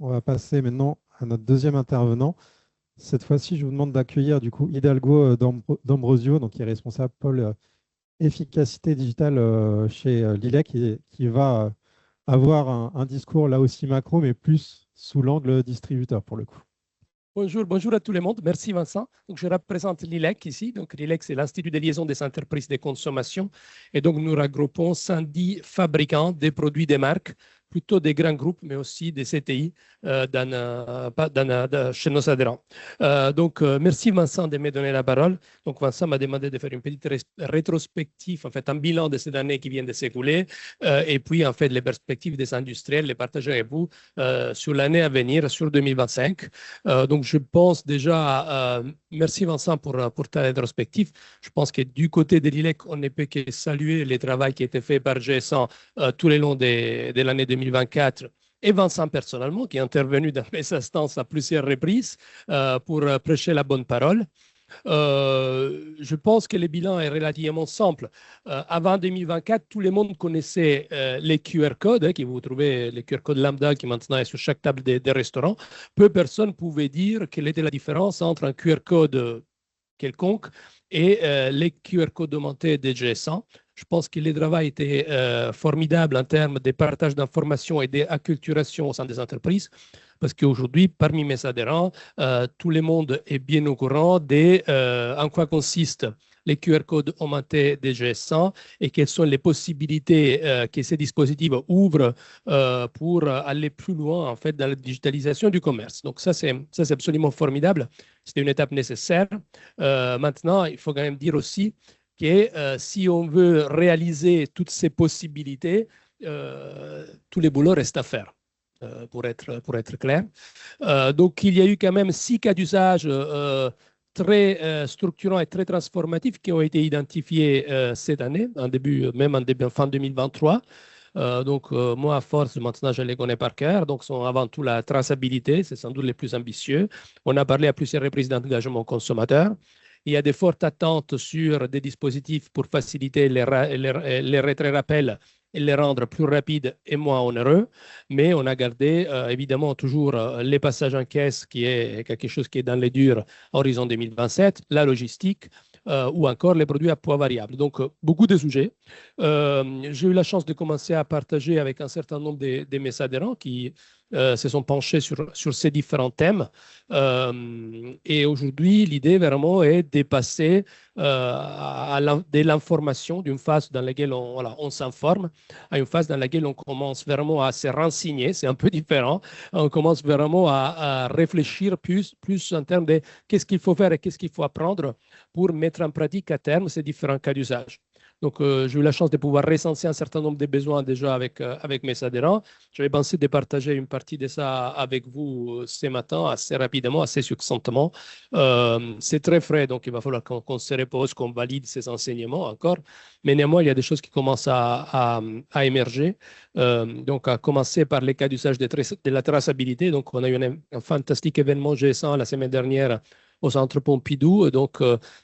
On va passer maintenant à notre deuxième intervenant. Cette fois-ci, je vous demande d'accueillir du coup Hidalgo D'Ambrosio, donc qui est responsable pôle efficacité digitale chez Lilec, qui va avoir un discours là aussi macro, mais plus sous l'angle distributeur pour le coup. Bonjour, bonjour à tout le monde. Merci Vincent. Donc, je représente l'ILEC ici. Donc, l'ILEC, c'est l'Institut de liaison des entreprises de consommation. Et donc, nous regroupons 110 fabricants des produits des marques, plutôt des grands groupes, mais aussi des CTI chez nos adhérents. Merci Vincent de me donner la parole. Donc, Vincent m'a demandé de faire une petite rétrospective, en fait, un bilan de cette année qui vient de s'écouler, et puis, en fait, les perspectives des industriels, les partager avec vous sur l'année à venir, sur 2025. Donc, je pense déjà, merci Vincent pour ta rétrospective. Je pense que du côté de l'ILEC, on ne peut que saluer le travail qui a été fait par GS1 tout le long de l'année 2024 et Vincent personnellement, qui est intervenu dans mes instances à plusieurs reprises pour prêcher la bonne parole. Je pense que le bilan est relativement simple. Avant 2024, tout le monde connaissait les QR codes, qui vous trouvez, les QR codes lambda qui maintenant est sur chaque table des restaurants. Peu de personnes pouvaient dire quelle était la différence entre un QR code quelconque et les QR codes augmentés des GS1. Je pense que le travail était formidable en termes de partage d'informations et d'acculturation au sein des entreprises, parce qu'aujourd'hui, parmi mes adhérents, tout le monde est bien au courant en quoi consistent les QR codes augmentés des GS1 et quelles sont les possibilités que ces dispositifs ouvrent pour aller plus loin en fait, dans la digitalisation du commerce. Donc ça, c'est absolument formidable. C'était une étape nécessaire. Maintenant, il faut quand même dire aussi que si on veut réaliser toutes ces possibilités, tous les boulots restent à faire. Pour être clair. Donc, il y a eu quand même 6 cas d'usage très structurants et très transformatifs qui ont été identifiés cette année, même en fin 2023. Moi, à force, maintenant, je les connais par cœur. Donc, sont avant tout la traçabilité, c'est sans doute les plus ambitieux. On a parlé à plusieurs reprises d'engagement consommateur. Il y a de fortes attentes sur des dispositifs pour faciliter les retraits-rappels et les rendre plus rapides et moins onéreux. Mais on a gardé évidemment toujours les passages en caisse, qui est quelque chose qui est dans les durs à horizon 2027, la logistique ou encore les produits à poids variable. Donc, beaucoup de sujets. J'ai eu la chance de commencer à partager avec un certain nombre de mes adhérents qui se sont penchés sur ces différents thèmes. Et aujourd'hui, l'idée vraiment est de passer de l'information d'une phase dans laquelle on s'informe à une phase dans laquelle on commence vraiment à se renseigner. C'est un peu différent. On commence vraiment à réfléchir plus en termes de qu'est-ce qu'il faut faire et qu'est-ce qu'il faut apprendre pour mettre en pratique à terme ces différents cas d'usage. Donc, j'ai eu la chance de pouvoir recenser un certain nombre de besoins déjà avec mes adhérents. J'avais pensé de partager une partie de ça avec vous ce matin, assez rapidement, assez succinctement. C'est très frais, donc il va falloir qu'on se repose, qu'on valide ces enseignements encore. Mais néanmoins, il y a des choses qui commencent à émerger. Donc, à commencer par les cas d'usage de la traçabilité. Donc, on a eu un fantastique événement GS1 la semaine dernière au Centre Pompidou. Donc,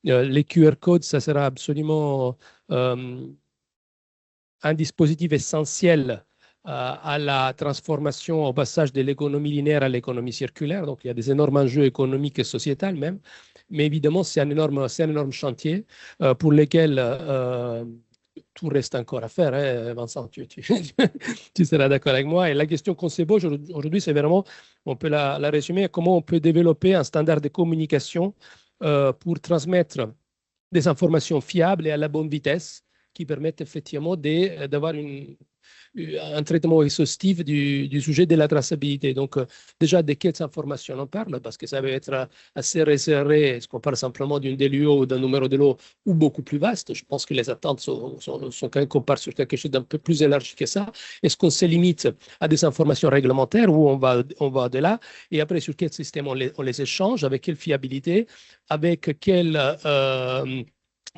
les QR codes, ça sera absolument un dispositif essentiel à la transformation, au passage de l'économie linéaire à l'économie circulaire. Donc, il y a des énormes enjeux économiques et sociétals même. Mais évidemment, c'est un énorme chantier pour lequel tout reste encore à faire. Hein, Vincent, tu seras d'accord avec moi. Et la question qu'on se pose aujourd'hui, c'est vraiment, on peut la résumer, comment on peut développer un standard de communication pour transmettre des informations fiables et à la bonne vitesse qui permettent effectivement d'avoir un traitement exhaustif du sujet de la traçabilité. Donc, déjà, de quelles informations on parle, parce que ça va être assez resserré. Est-ce qu'on parle simplement d'une DLUO ou d'un numéro de lot ou beaucoup plus vaste? Je pense que les attentes sont quand même qu'on part sur quelque chose d'un peu plus élargi que ça. Est-ce qu'on se limite à des informations réglementaires ou on va au-delà? Et après, sur quel système on les échange, avec quelle fiabilité, avec quel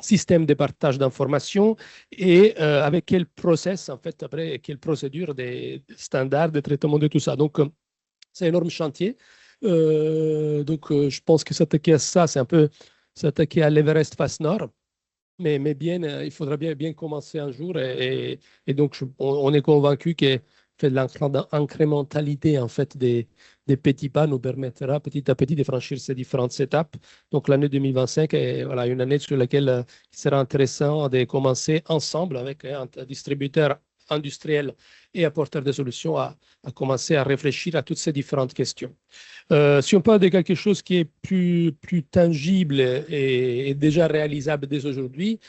système de partage d'informations et avec quel process, en fait, après, quelle procédure des standards de traitement de tout ça. Donc, c'est un énorme chantier. Je pense que s'attaquer à ça, c'est un peu s'attaquer à l'Everest face nord. Mais bien, il faudra bien commencer un jour. Et donc, on est convaincu que fait, l'incrémentalité en fait, des petits pas nous permettra petit à petit de franchir ces différentes étapes. Donc l'année 2025 est voilà, une année sur laquelle il sera intéressant de commencer ensemble avec un distributeur industriel et apporteur de solutions à commencer à réfléchir à toutes ces différentes questions. Si on parle de quelque chose qui est plus tangible et déjà réalisable dès aujourd'hui,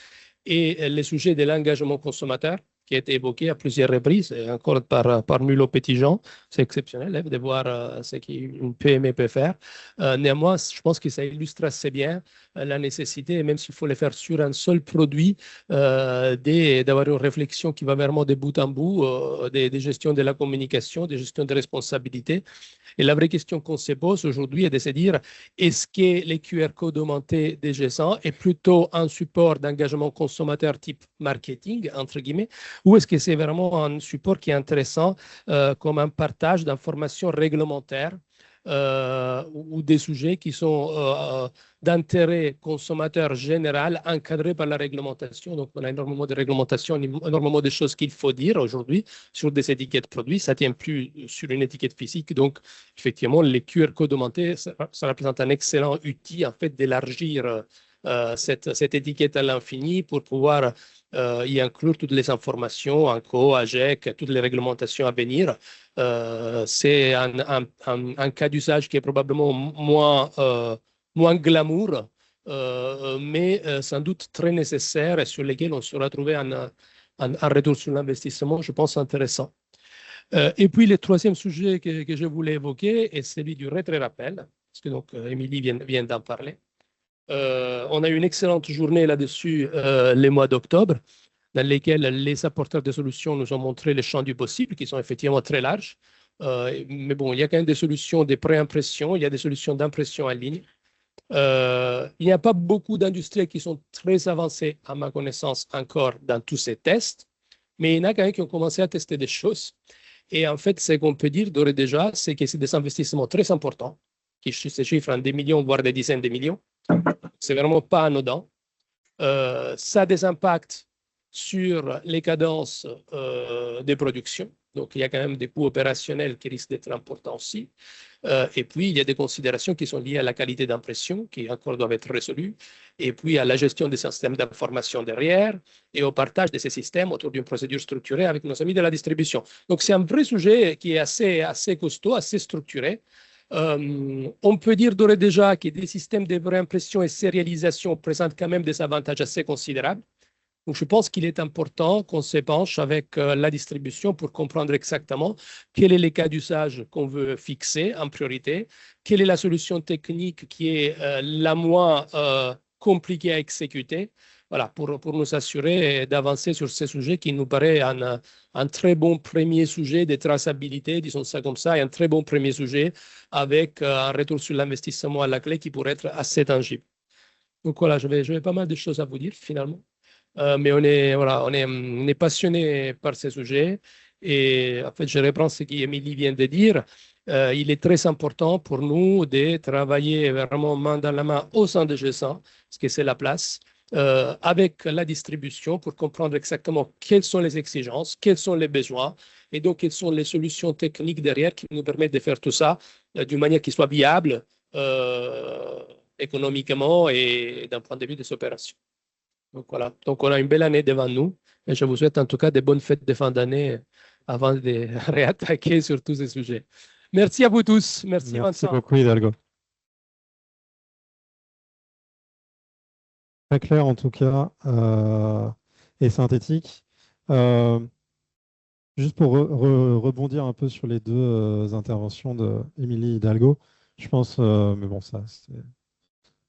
et le sujet de l'engagement consommateur, qui a été évoqué à plusieurs reprises, et encore par Mulot Petitjean, c'est exceptionnel de voir ce qu'une PME peut faire. Néanmoins, je pense que ça illustre assez bien la nécessité, même s'il faut le faire sur un seul produit, d'avoir une réflexion qui va vraiment de bout en bout, de gestion de la communication, de gestion des responsabilités. Et la vraie question qu'on se pose aujourd'hui est de se dire, est-ce que les QR codes augmentés des G100 est plutôt un support d'engagement consommateur type marketing, entre guillemets, ou est-ce que c'est vraiment un support qui est intéressant comme un partage d'informations réglementaires ou des sujets qui sont d'intérêt consommateur général encadrés par la réglementation. Donc, on a énormément de réglementations, énormément de choses qu'il faut dire aujourd'hui sur des étiquettes produits. Ça ne tient plus sur une étiquette physique. Donc, effectivement, les QR codes augmentés, ça représente un excellent outil en fait, d'élargir cette étiquette à l'infini pour pouvoir y inclure toutes les informations, ANCO, AGEC, toutes les réglementations à venir. C'est un cas d'usage qui est probablement moins glamour, mais sans doute très nécessaire et sur lesquels on sera trouvé un retour sur l'investissement, je pense, intéressant. Et puis, le troisième sujet que je voulais évoquer est celui du retrait-rappel, parce que donc, Émilie vient d'en parler. On a eu une excellente journée là-dessus les mois d'octobre, dans lesquels les apporteurs de solutions nous ont montré les champs du possible, qui sont effectivement très larges. Mais bon, il y a quand même des solutions de préimpression, il y a des solutions d'impression en ligne. Il n'y a pas beaucoup d'industriels qui sont très avancés, à ma connaissance, encore dans tous ces tests, mais il y en a quand même qui ont commencé à tester des choses. Et en fait, ce qu'on peut dire d'ores et déjà, c'est que c'est des investissements très importants, qui se chiffrent en des millions, voire des dizaines de millions. C'est vraiment pas anodin. Ça a des impacts sur les cadences de production. Donc, il y a quand même des coûts opérationnels qui risquent d'être importants aussi. Et puis, il y a des considérations qui sont liées à la qualité d'impression, qui encore doivent être résolues, et puis à la gestion des systèmes d'information derrière, et au partage de ces systèmes autour d'une procédure structurée avec nos amis de la distribution. Donc, c'est un vrai sujet qui est assez costaud, assez structuré. On peut dire d'ores et déjà que des systèmes de réimpression et sérialisation présentent quand même des avantages assez considérables. Donc, je pense qu'il est important qu'on se penche avec la distribution pour comprendre exactement quel est le cas d'usage qu'on veut fixer en priorité, quelle est la solution technique qui est la moins compliquée à exécuter, voilà, pour nous assurer d'avancer sur ces sujets qui nous paraît un très bon premier sujet de traçabilité, disons ça comme ça, et un très bon premier sujet avec un retour sur l'investissement à la clé qui pourrait être assez tangible. Donc voilà, j'avais pas mal de choses à vous dire finalement. Mais on est passionné par ces sujets. Et en fait, je reprends ce qu'Émilie vient de dire. Il est très important pour nous de travailler vraiment main dans la main au sein de G100, parce que c'est la place, avec la distribution pour comprendre exactement quelles sont les exigences, quels sont les besoins, et donc quelles sont les solutions techniques derrière qui nous permettent de faire tout ça d'une manière qui soit viable économiquement et d'un point de vue des opérations. Donc voilà, donc on a une belle année devant nous et je vous souhaite en tout cas de bonnes fêtes de fin d'année avant de réattaquer sur tous ces sujets. Merci à vous tous. Merci Vincent. Merci beaucoup Hidalgo. Très clair en tout cas et synthétique. Juste pour rebondir un peu sur les deux interventions d'Émilie Hidalgo, je pense, mais bon, ça,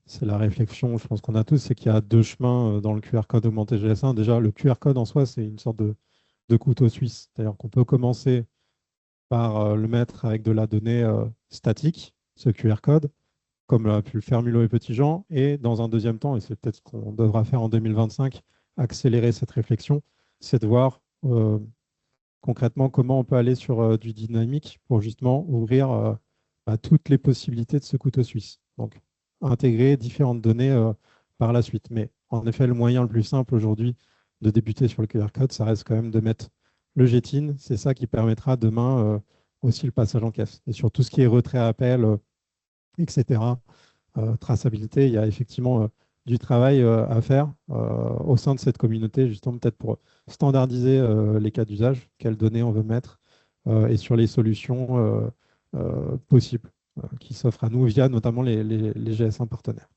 c'est la réflexion, je pense qu'on a tous, c'est qu'il y a deux chemins dans le QR code augmenté GS1. Déjà, le QR code en soi, c'est une sorte de couteau suisse. C'est-à-dire qu'on peut commencer par le mettre avec de la donnée statique, ce QR code, comme a pu le faire Mulot et Petitjean, et dans un deuxième temps, et c'est peut-être ce qu'on devra faire en 2025, accélérer cette réflexion, c'est de voir concrètement comment on peut aller sur du dynamique pour justement ouvrir toutes les possibilités de ce couteau suisse. Donc, intégrer différentes données par la suite. Mais en effet, le moyen le plus simple aujourd'hui de débuter sur le QR code, ça reste quand même de mettre le GTIN, c'est ça qui permettra demain aussi le passage en caisse. Et sur tout ce qui est retrait à appel, etc., traçabilité, il y a effectivement du travail à faire au sein de cette communauté, justement peut-être pour standardiser les cas d'usage, quelles données on veut mettre, et sur les solutions possibles qui s'offrent à nous via notamment les GS1 partenaires.